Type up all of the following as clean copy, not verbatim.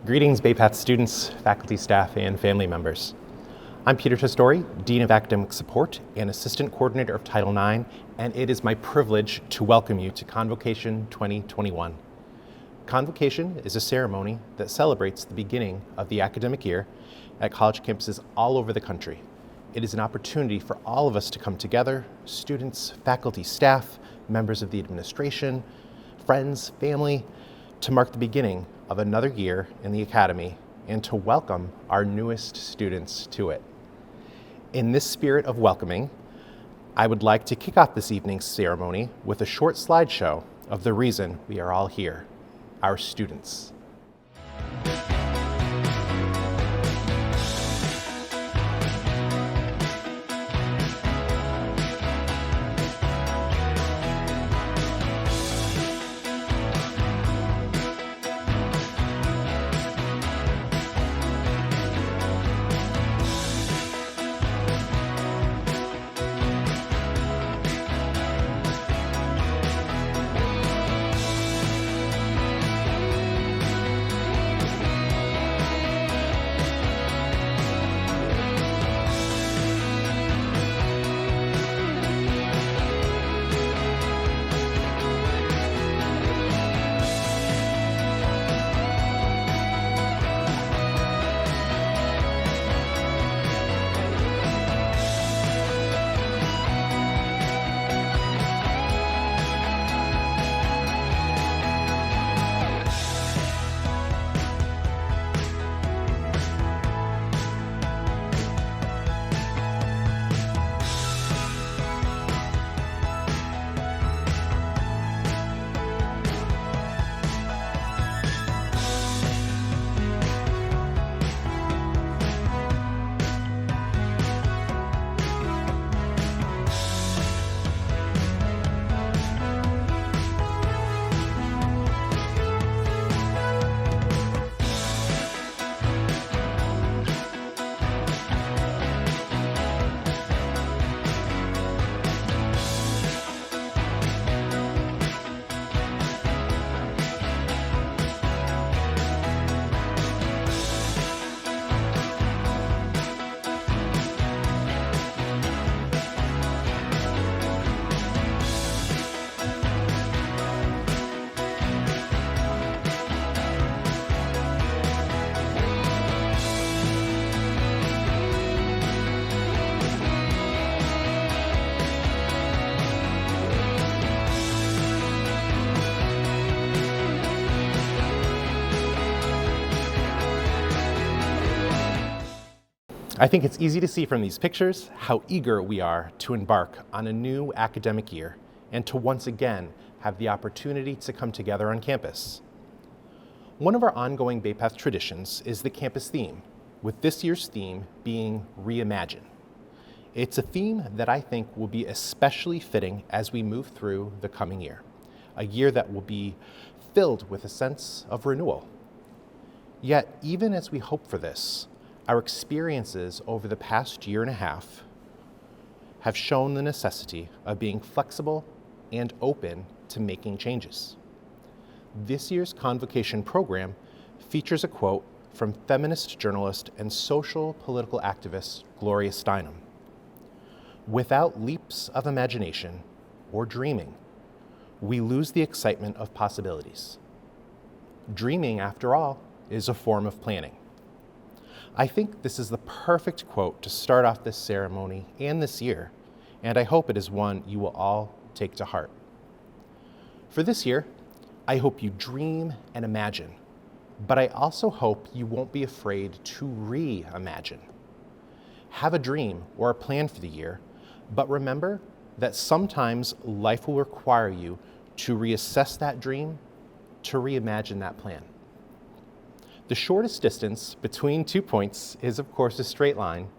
Greetings, Bay Path students, faculty, staff, and family members. I'm Peter Testori, Dean of Academic Support and Assistant Coordinator of Title IX, and it is my privilege to welcome you to Convocation 2021. Convocation is a ceremony that celebrates the beginning of the academic year at college campuses all over the country. It is an opportunity for all of us to come together, students, faculty, staff, members of the administration, friends, family, to mark the beginning of another year in the Academy and to welcome our newest students to it. In this spirit of welcoming, I would like to kick off this evening's ceremony with a short slideshow of the reason we are all here, our students. I think it's easy to see from these pictures how eager we are to embark on a new academic year and to once again have the opportunity to come together on campus. One of our ongoing Bay Path traditions is the campus theme, with this year's theme being Reimagine. It's a theme that I think will be especially fitting as we move through the coming year, a year that will be filled with a sense of renewal. Yet, even as we hope for this, our experiences over the past year and a half have shown the necessity of being flexible and open to making changes. This year's Convocation program features a quote from feminist journalist and social political activist Gloria Steinem. "Without leaps of imagination or dreaming, we lose the excitement of possibilities. Dreaming, after all, is a form of planning." I think this is the perfect quote to start off this ceremony and this year, and I hope it is one you will all take to heart. For this year, I hope you dream and imagine, but I also hope you won't be afraid to reimagine. Have a dream or a plan for the year, but remember that sometimes life will require you to reassess that dream, to reimagine that plan. The shortest distance between 2 points is, of course, a straight line,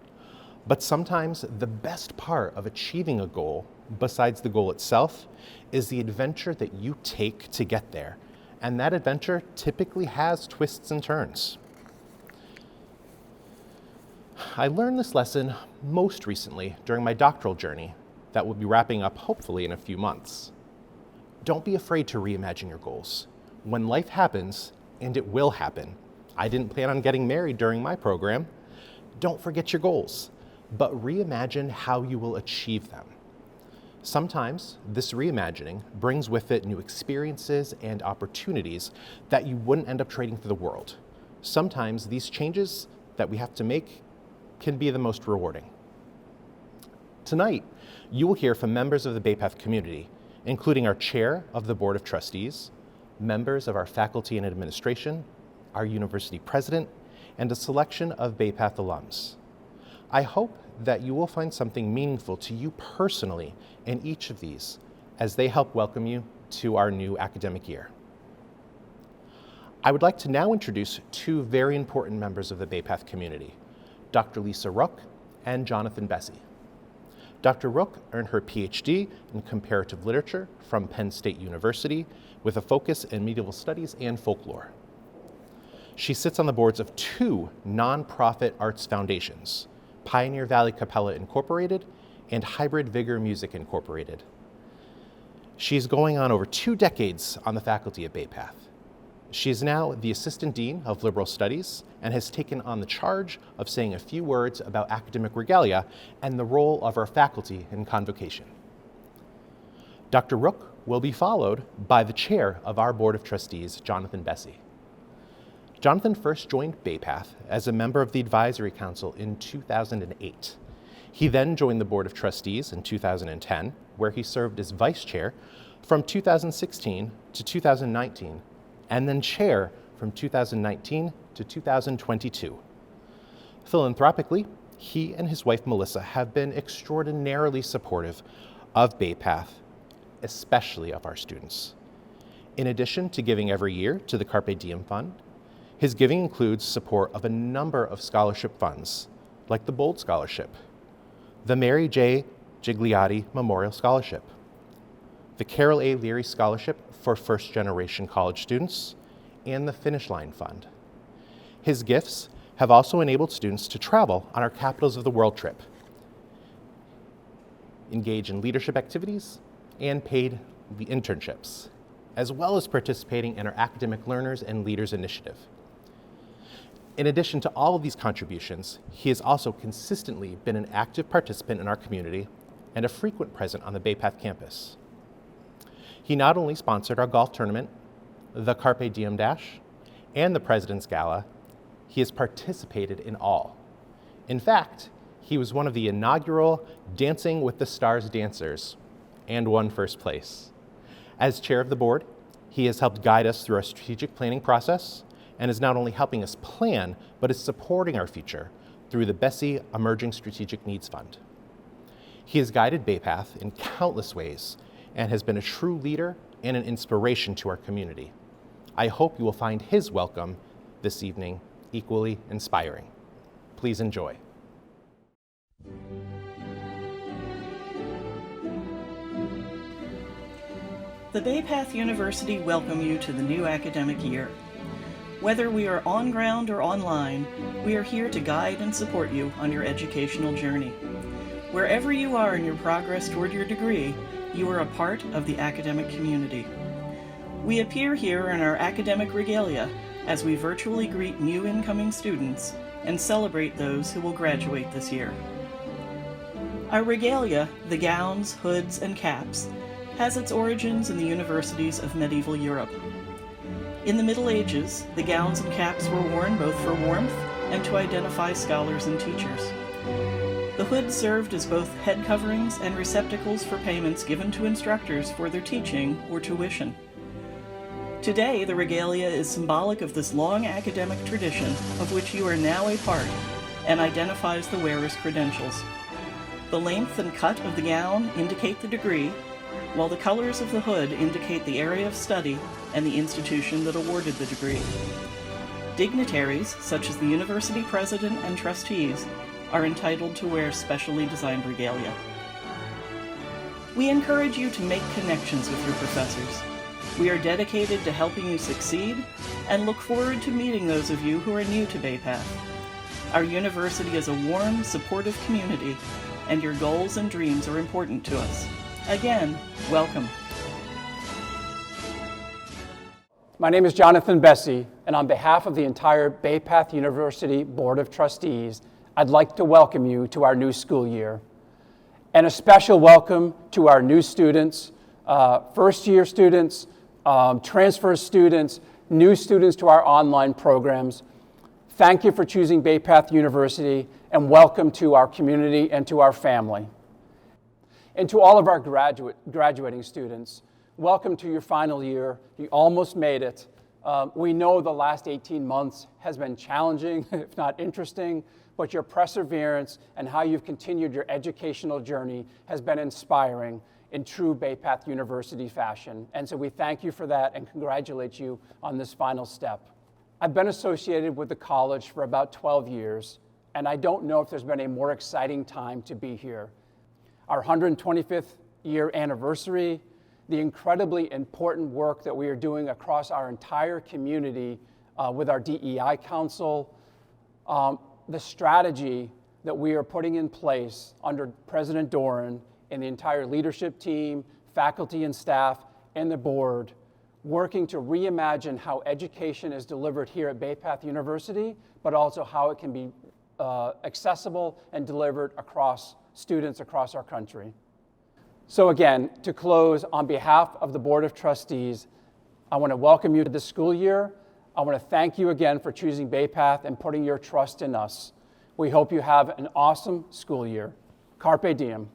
but sometimes the best part of achieving a goal, besides the goal itself, is the adventure that you take to get there, and that adventure typically has twists and turns. I learned this lesson most recently during my doctoral journey that will be wrapping up hopefully in a few months. Don't be afraid to reimagine your goals. When life happens, and it will happen, I didn't plan on getting married during my program. Don't forget your goals, but reimagine how you will achieve them. Sometimes this reimagining brings with it new experiences and opportunities that you wouldn't end up trading for the world. Sometimes these changes that we have to make can be the most rewarding. Tonight, you will hear from members of the Bay Path community, including our chair of the Board of Trustees, members of our faculty and administration, our university president, and a selection of Bay Path alums. I hope that you will find something meaningful to you personally in each of these as they help welcome you to our new academic year. I would like to now introduce two very important members of the Bay Path community, Dr. Lisa Rook and Jonathan Bessie. Dr. Rook earned her PhD in comparative literature from Penn State University with a focus in medieval studies and folklore. She sits on the boards of two nonprofit arts foundations, Pioneer Valley Capella Incorporated and Hybrid Vigor Music Incorporated. She's going on over 2 decades on the faculty at Bay Path. She is now the Assistant Dean of Liberal Studies and has taken on the charge of saying a few words about academic regalia and the role of our faculty in Convocation. Dr. Rook will be followed by the chair of our Board of Trustees, Jonathan Bessie. Jonathan first joined Bay Path as a member of the Advisory Council in 2008. He then joined the Board of Trustees in 2010, where he served as vice chair from 2016 to 2019, and then chair from 2019 to 2022. Philanthropically, he and his wife Melissa have been extraordinarily supportive of Bay Path, especially of our students. In addition to giving every year to the Carpe Diem Fund, his giving includes support of a number of scholarship funds, like the Bold Scholarship, the Mary J. Gigliotti Memorial Scholarship, the Carol A. Leary Scholarship for first-generation college students, and the Finish Line Fund. His gifts have also enabled students to travel on our Capitals of the World trip, engage in leadership activities, and paid internships, as well as participating in our Academic Learners and Leaders Initiative. In addition to all of these contributions, he has also consistently been an active participant in our community and a frequent present on the Bay Path campus. He not only sponsored our golf tournament, the Carpe Diem Dash, and the President's Gala, he has participated in all. In fact, he was one of the inaugural Dancing with the Stars dancers and won first place. As chair of the board, he has helped guide us through our strategic planning process and is not only helping us plan, but is supporting our future through the Bessie Emerging Strategic Needs Fund. He has guided Bay Path in countless ways and has been a true leader and an inspiration to our community. I hope you will find his welcome this evening equally inspiring. Please enjoy. The Bay Path University welcome you to the new academic year. Whether we are on ground or online, we are here to guide and support you on your educational journey. Wherever you are in your progress toward your degree, you are a part of the academic community. We appear here in our academic regalia as we virtually greet new incoming students and celebrate those who will graduate this year. Our regalia, the gowns, hoods, and caps, has its origins in the universities of medieval Europe. In the Middle Ages, the gowns and caps were worn both for warmth and to identify scholars and teachers. The hood served as both head coverings and receptacles for payments given to instructors for their teaching or tuition. Today, the regalia is symbolic of this long academic tradition of which you are now a part and identifies the wearer's credentials. The length and cut of the gown indicate the degree, while the colors of the hood indicate the area of study and the institution that awarded the degree. Dignitaries, such as the university president and trustees, are entitled to wear specially designed regalia. We encourage you to make connections with your professors. We are dedicated to helping you succeed and look forward to meeting those of you who are new to Bay Path. Our university is a warm, supportive community, and your goals and dreams are important to us. Again, welcome. My name is Jonathan Bessie, and on behalf of the entire Bay Path University Board of Trustees, I'd like to welcome you to our new school year. And a special welcome to our new students, first-year students, transfer students, new students to our online programs. Thank you for choosing Bay Path University, and welcome to our community and to our family. And to all of our graduating students, welcome to your final year. You almost made it. We know the last 18 months has been challenging, if not interesting, but your perseverance and how you've continued your educational journey has been inspiring in true Bay Path University fashion. And so we thank you for that and congratulate you on this final step. I've been associated with the college for about 12 years, and I don't know if there's been a more exciting time to be here. Our 125th year anniversary, the incredibly important work that we are doing across our entire community with our DEI Council, the strategy that we are putting in place under President Doran and the entire leadership team, faculty and staff, and the board, working to reimagine how education is delivered here at Bay Path University, but also how it can be accessible and delivered across students across our country. So again, to close, on behalf of the Board of Trustees, I want to welcome you to this school year. I want to thank you again for choosing Bay Path and putting your trust in us. We hope you have an awesome school year. Carpe diem.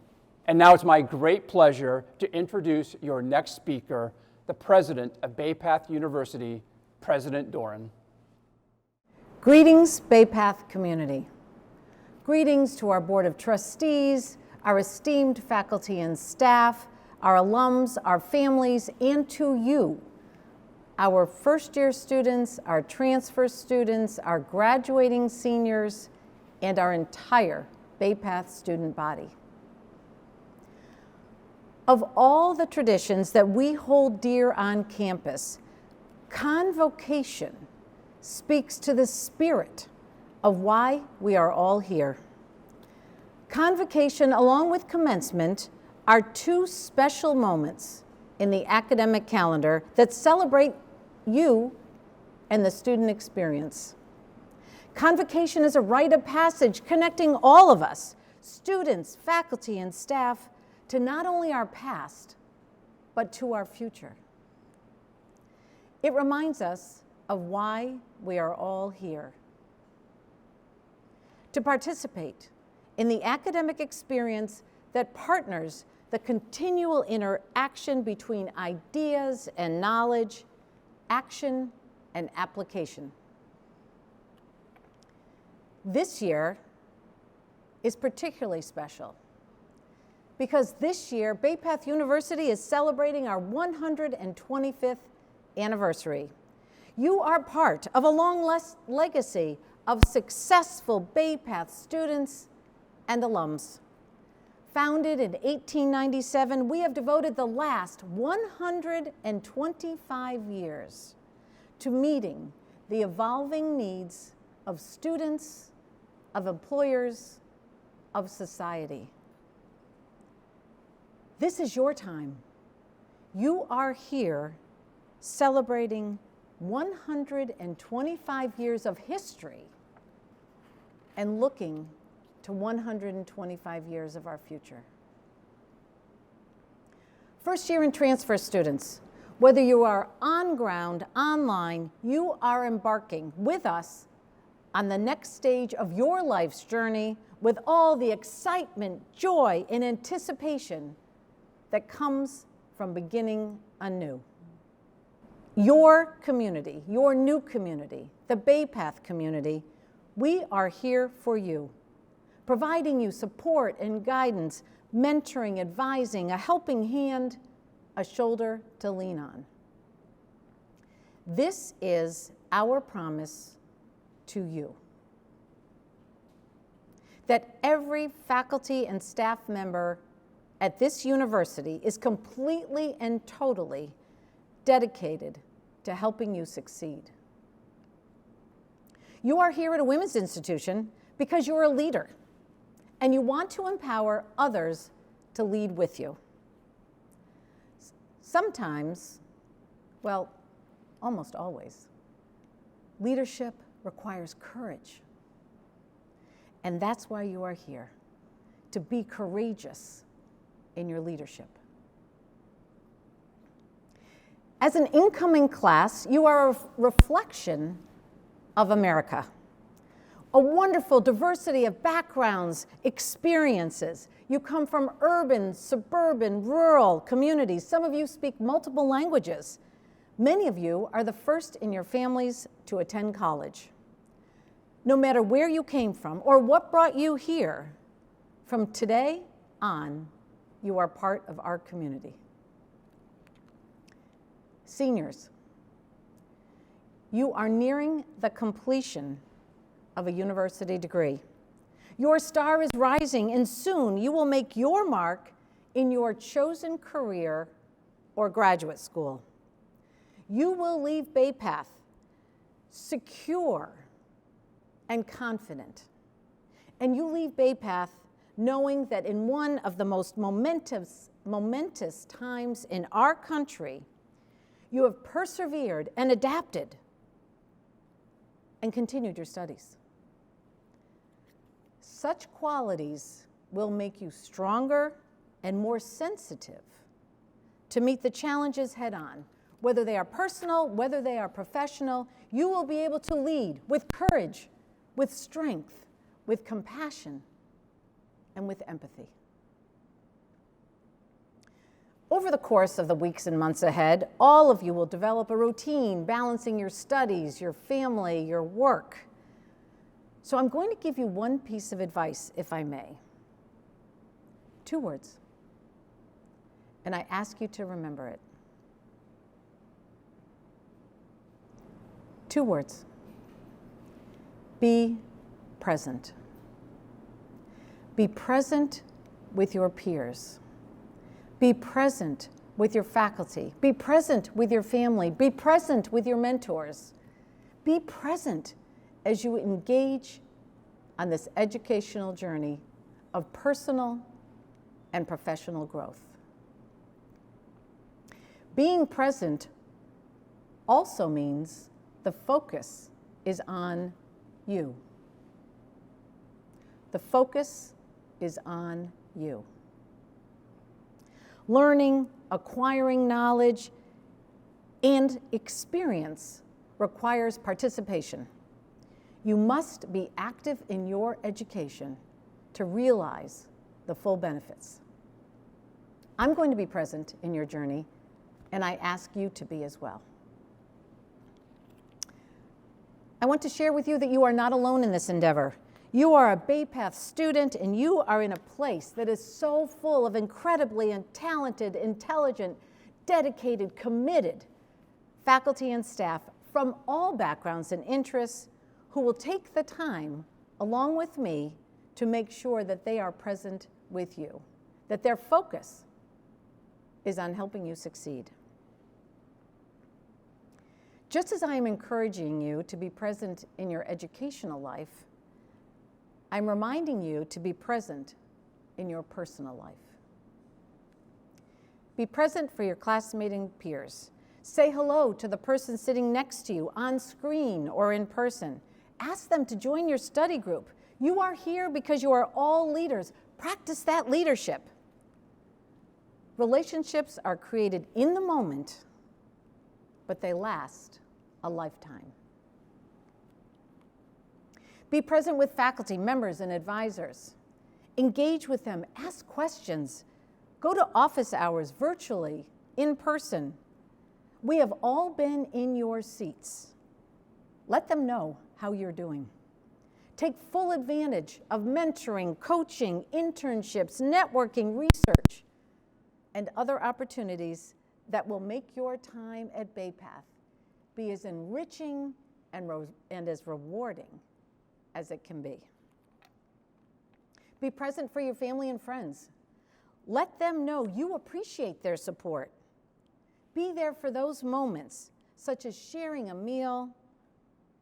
And now it's my great pleasure to introduce your next speaker, the president of Bay Path University, President Doran. Greetings, Bay Path community. Greetings to our Board of Trustees, our esteemed faculty and staff, our alums, our families, and to you, our first-year students, our transfer students, our graduating seniors, and our entire Bay Path student body. Of all the traditions that we hold dear on campus, Convocation speaks to the spirit of why we are all here. Convocation, along with commencement, are two special moments in the academic calendar that celebrate you and the student experience. Convocation is a rite of passage connecting all of us, students, faculty, and staff, to not only our past, but to our future. It reminds us of why we are all here. To participate in the academic experience that partners the continual interaction between ideas and knowledge, action and application. This year is particularly special because this year Bay Path University is celebrating our 125th anniversary. You are part of a long legacy of successful Bay Path students and alums. Founded in 1897, we have devoted the last 125 years to meeting the evolving needs of students, of employers, of society. This is your time. You are here celebrating 125 years of history and looking to 125 years of our future. First year and transfer students, whether you are on ground, online, you are embarking with us on the next stage of your life's journey with all the excitement, joy, and anticipation that comes from beginning anew. Your community, your new community, the Bay Path community, we are here for you, providing you support and guidance, mentoring, advising, a helping hand, a shoulder to lean on. This is our promise to you, that every faculty and staff member at this university is completely and totally dedicated to helping you succeed. You are here at a women's institution because you're a leader and you want to empower others to lead with you. Sometimes, well, almost always. Leadership requires courage. And that's why you are here, to be courageous in your leadership. As an incoming class, you are a reflection of America. A wonderful diversity of backgrounds, experiences. You come from urban, suburban, rural communities. Some of you speak multiple languages. Many of you are the first in your families to attend college. No matter where you came from or what brought you here, from today on, you are part of our community. Seniors, you are nearing the completion of a university degree. Your star is rising, and soon you will make your mark in your chosen career or graduate school. You will leave Bay Path secure and confident. And you leave Bay Path knowing that in one of the most momentous times in our country, you have persevered and adapted and continued your studies. Such qualities will make you stronger and more sensitive to meet the challenges head on. Whether they are personal, whether they are professional, you will be able to lead with courage, with strength, with compassion, and with empathy. Over the course of the weeks and months ahead, all of you will develop a routine balancing your studies, your family, your work. So I'm going to give you one piece of advice, if I may. 2 words. And I ask you to remember it. 2 words. Be present. Be present with your peers. Be present with your faculty. Be present with your family. Be present with your mentors. Be present as you engage on this educational journey of personal and professional growth. Being present also means the focus is on you. The focus is on you. Learning, acquiring knowledge, and experience requires participation. You must be active in your education to realize the full benefits. I'm going to be present in your journey, and I ask you to be as well. I want to share with you that you are not alone in this endeavor. You are a Bay Path student, and you are in a place that is so full of incredibly talented, intelligent, dedicated, committed faculty and staff from all backgrounds and interests who will take the time, along with me, to make sure that they are present with you, that their focus is on helping you succeed. Just as I am encouraging you to be present in your educational life, I'm reminding you to be present in your personal life. Be present for your classmates and peers. Say hello to the person sitting next to you on screen or in person. Ask them to join your study group. You are here because you are all leaders. Practice that leadership. Relationships are created in the moment, but they last a lifetime. Be present with faculty, members, and advisors. Engage with them, ask questions. Go to office hours virtually, in person. We have all been in your seats. Let them know how you're doing. Take full advantage of mentoring, coaching, internships, networking, research, and other opportunities that will make your time at Bay Path be as enriching and as rewarding as it can be. Be present for your family and friends. Let them know you appreciate their support. Be there for those moments, such as sharing a meal,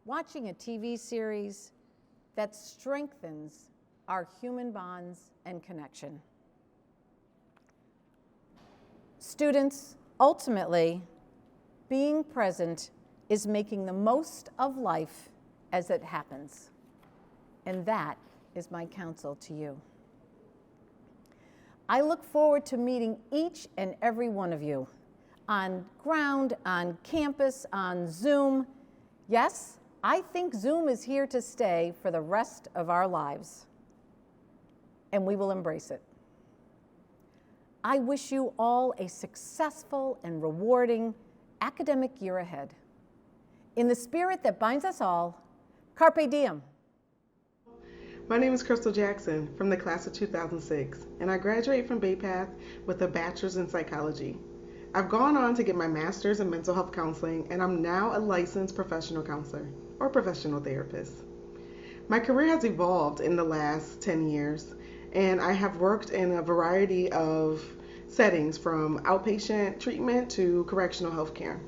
watching a TV series that strengthens our human bonds and connection. Students, ultimately, being present is making the most of life as it happens. And that is my counsel to you. I look forward to meeting each and every one of you on ground, on campus, on Zoom. Yes, I think Zoom is here to stay for the rest of our lives, and we will embrace it. I wish you all a successful and rewarding academic year ahead. In the spirit that binds us all, Carpe Diem. My name is Crystal Jackson from the class of 2006, and I graduated from Bay Path with a bachelor's in psychology. I've gone on to get my master's in mental health counseling, and I'm now a licensed professional counselor or professional therapist. My career has evolved in the last 10 years, and I have worked in a variety of settings from outpatient treatment to correctional health care.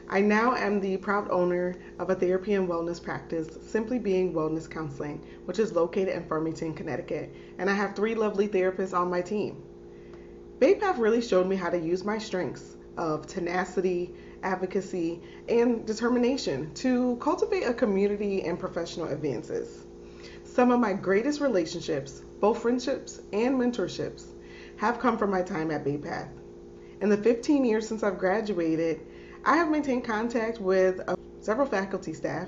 I now am the proud owner of a therapy and wellness practice, Simply Being Wellness Counseling, which is located in Farmington, Connecticut, and I have 3 lovely therapists on my team. Bay Path really showed me how to use my strengths of tenacity, advocacy, and determination to cultivate a community and professional advances. Some of my greatest relationships, both friendships and mentorships, have come from my time at Bay Path. In the 15 years since I've graduated, I have maintained contact with several faculty staff,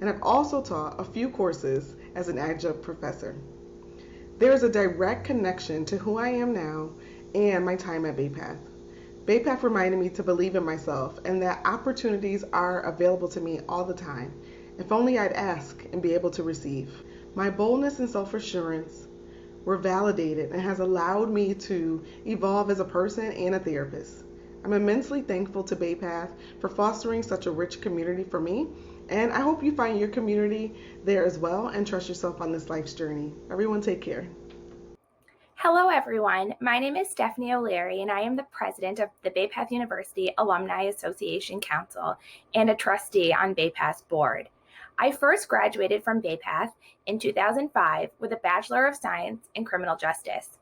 and I've also taught a few courses as an adjunct professor. There is a direct connection to who I am now and my time at Bay Path. Bay Path reminded me to believe in myself and that opportunities are available to me all the time. If only I'd ask and be able to receive. My boldness and self-assurance were validated and has allowed me to evolve as a person and a therapist. I'm immensely thankful to Bay Path for fostering such a rich community for me, and I hope you find your community there as well and trust yourself on this life's journey. Everyone take care. Hello everyone, my name is Stephanie O'Leary and I am the president of the Bay Path University Alumni Association Council and a trustee on Bay Path's board. I first graduated from Bay Path in 2005 with a Bachelor of Science in Criminal Justice.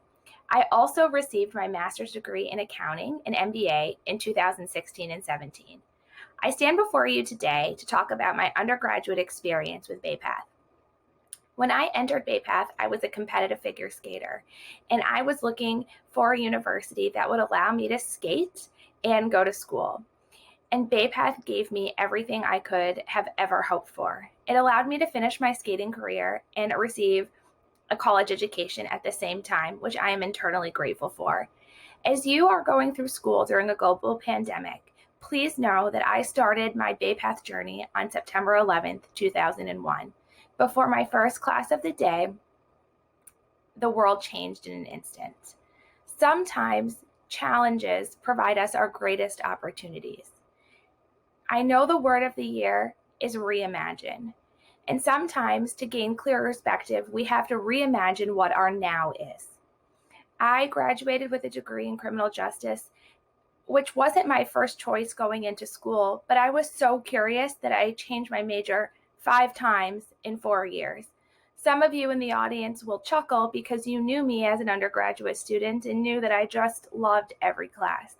I also received my master's degree in accounting and MBA in 2016 and 17. I stand before you today to talk about my undergraduate experience with Bay Path. When I entered Bay Path, I was a competitive figure skater, and I was looking for a university that would allow me to skate and go to school. And Bay Path gave me everything I could have ever hoped for. It allowed me to finish my skating career and receive a college education at the same time, which I am internally grateful for. As you are going through school during a global pandemic, please know that I started my Bay Path journey on September 11th, 2001. Before my first class of the day, the world changed in an instant. Sometimes challenges provide us our greatest opportunities. I know the word of the year is reimagine. And sometimes to gain clear perspective, we have to reimagine what our now is. I graduated with a degree in criminal justice, which wasn't my first choice going into school, but I was so curious that I changed my major 5 times in 4 years. Some of you in the audience will chuckle because you knew me as an undergraduate student and knew that I just loved every class.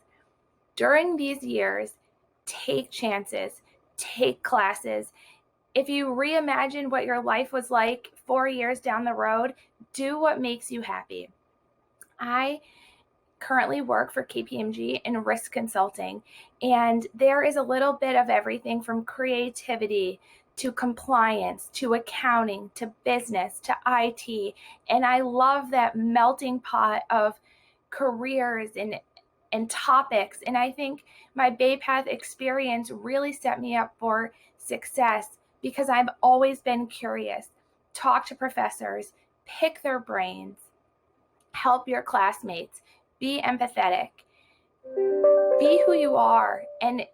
During these years, take chances, take classes. If you reimagine what your life was like 4 years down the road, do what makes you happy. I currently work for KPMG in risk consulting, and there is a little bit of everything from creativity to compliance, to accounting, to business, to IT. And I love that melting pot of careers and topics. And I think my Bay Path experience really set me up for success because I've always been curious. Talk to professors, pick their brains, help your classmates, be empathetic, be who you are, and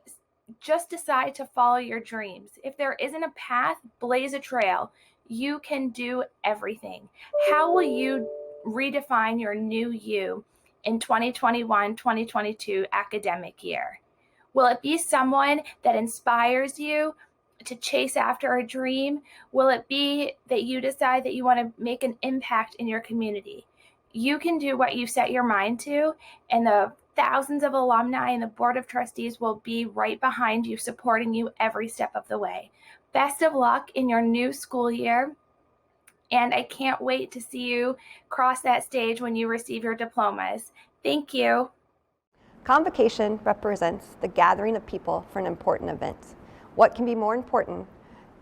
just decide to follow your dreams. If there isn't a path, blaze a trail. You can do everything. How will you redefine your new you in 2021-2022 academic year? Will it be someone that inspires you to chase after a dream? Will it be that you decide that you want to make an impact in your community? You can do what you set your mind to, and the Thousands of alumni and the Board of Trustees will be right behind you, supporting you every step of the way. Best of luck in your new school year, and I can't wait to see you cross that stage when you receive your diplomas. Thank you. Convocation represents the gathering of people for an important event. What can be more important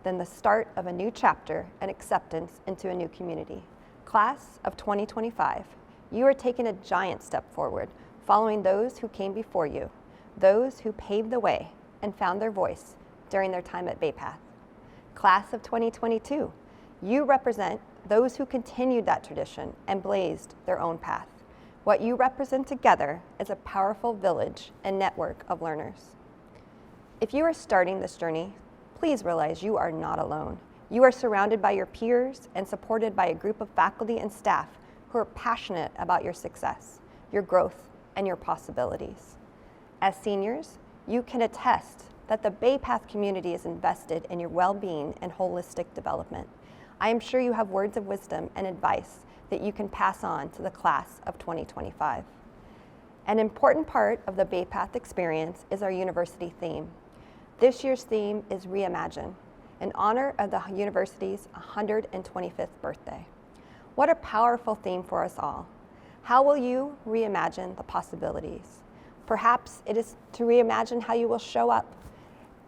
than the start of a new chapter and acceptance into a new community? Class of 2025, you are taking a giant step forward, following those who came before you, those who paved the way and found their voice during their time at Bay Path. Class of 2022, you represent those who continued that tradition and blazed their own path. What you represent together is a powerful village and network of learners. If you are starting this journey, please realize you are not alone. You are surrounded by your peers and supported by a group of faculty and staff who are passionate about your success, your growth, and your possibilities. As seniors, you can attest that the Bay Path community is invested in your well-being and holistic development. I am sure you have words of wisdom and advice that you can pass on to the class of 2025. An important part of the Bay Path experience is our university theme. This year's theme is Reimagine, in honor of the university's 125th birthday. What a powerful theme for us all. How will you reimagine the possibilities? Perhaps it is to reimagine how you will show up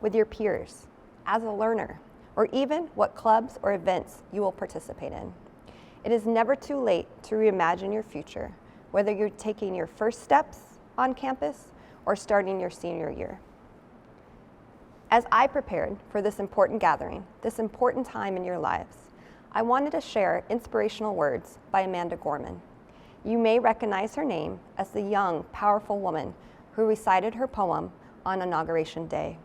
with your peers, as a learner, or even what clubs or events you will participate in. It is never too late to reimagine your future, whether you're taking your first steps on campus or starting your senior year. As I prepared for this important gathering, this important time in your lives, I wanted to share inspirational words by Amanda Gorman. You may recognize her name as the young, powerful woman who recited her poem on Inauguration Day.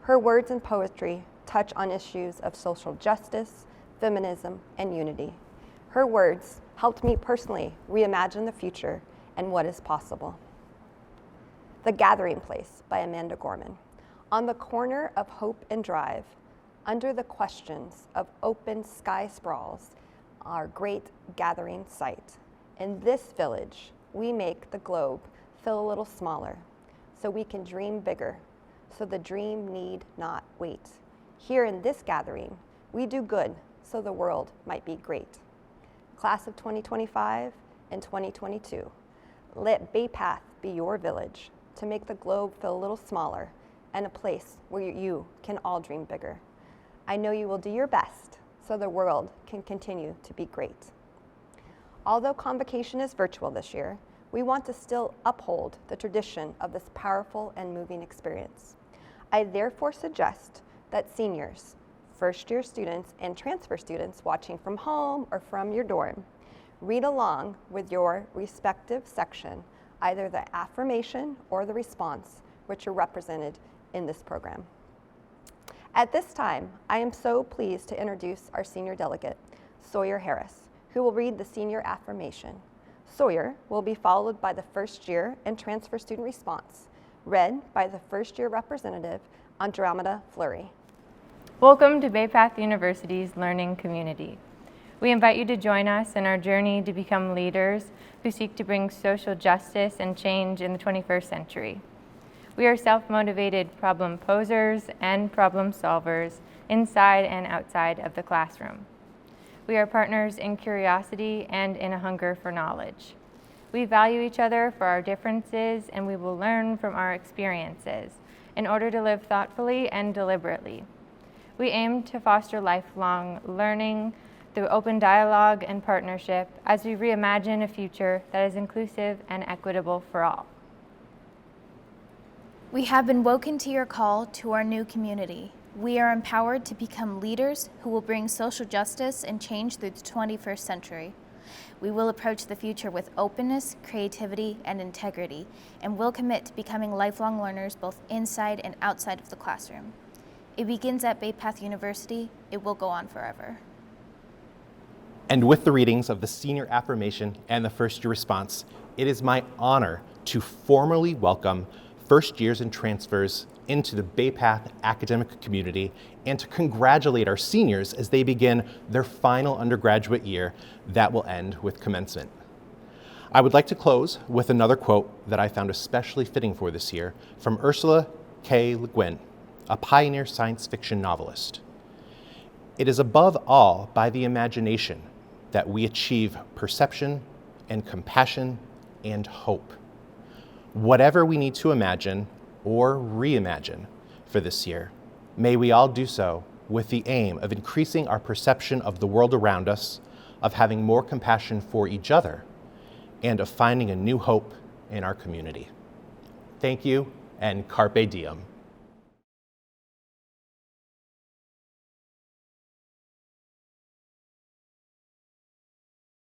Her words and poetry touch on issues of social justice, feminism, and unity. Her words helped me personally reimagine the future and what is possible. The Gathering Place by Amanda Gorman. On the corner of Hope and Drive, under the questions of open sky sprawls, our great gathering site. In this village, we make the globe feel a little smaller, so we can dream bigger, so the dream need not wait. Here in this gathering, we do good, so the world might be great. Class of 2025 and 2022, let Bay Path be your village to make the globe feel a little smaller and a place where you can all dream bigger. I know you will do your best so the world can continue to be great. Although Convocation is virtual this year, we want to still uphold the tradition of this powerful and moving experience. I therefore suggest that seniors, first-year students, and transfer students watching from home or from your dorm, read along with your respective section, either the affirmation or the response, which are represented in this program. At this time, I am so pleased to introduce our senior delegate, Sawyer Harris, who will read the senior affirmation. Sawyer will be followed by the first year and transfer student response, read by the first year representative, Andromeda Fleury. Welcome to Bay Path University's learning community. We invite you to join us in our journey to become leaders who seek to bring social justice and change in the 21st century. We are self-motivated problem posers and problem solvers inside and outside of the classroom. We are partners in curiosity and in a hunger for knowledge. We value each other for our differences, and we will learn from our experiences in order to live thoughtfully and deliberately. We aim to foster lifelong learning through open dialogue and partnership as we reimagine a future that is inclusive and equitable for all. We have been woken to your call to our new community. We are empowered to become leaders who will bring social justice and change through the 21st century. We will approach the future with openness, creativity, and integrity, and will commit to becoming lifelong learners both inside and outside of the classroom. It begins at Bay Path University. It will go on forever. And with the readings of the senior affirmation and the first year response, it is my honor to formally welcome first years and transfers into the Bay Path academic community and to congratulate our seniors as they begin their final undergraduate year that will end with commencement. I would like to close with another quote that I found especially fitting for this year from Ursula K. Le Guin, a pioneer science fiction novelist. It is above all by the imagination that we achieve perception and compassion and hope. Whatever we need to imagine or reimagine for this year, may we all do so with the aim of increasing our perception of the world around us, of having more compassion for each other, and of finding a new hope in our community. Thank you, and carpe diem.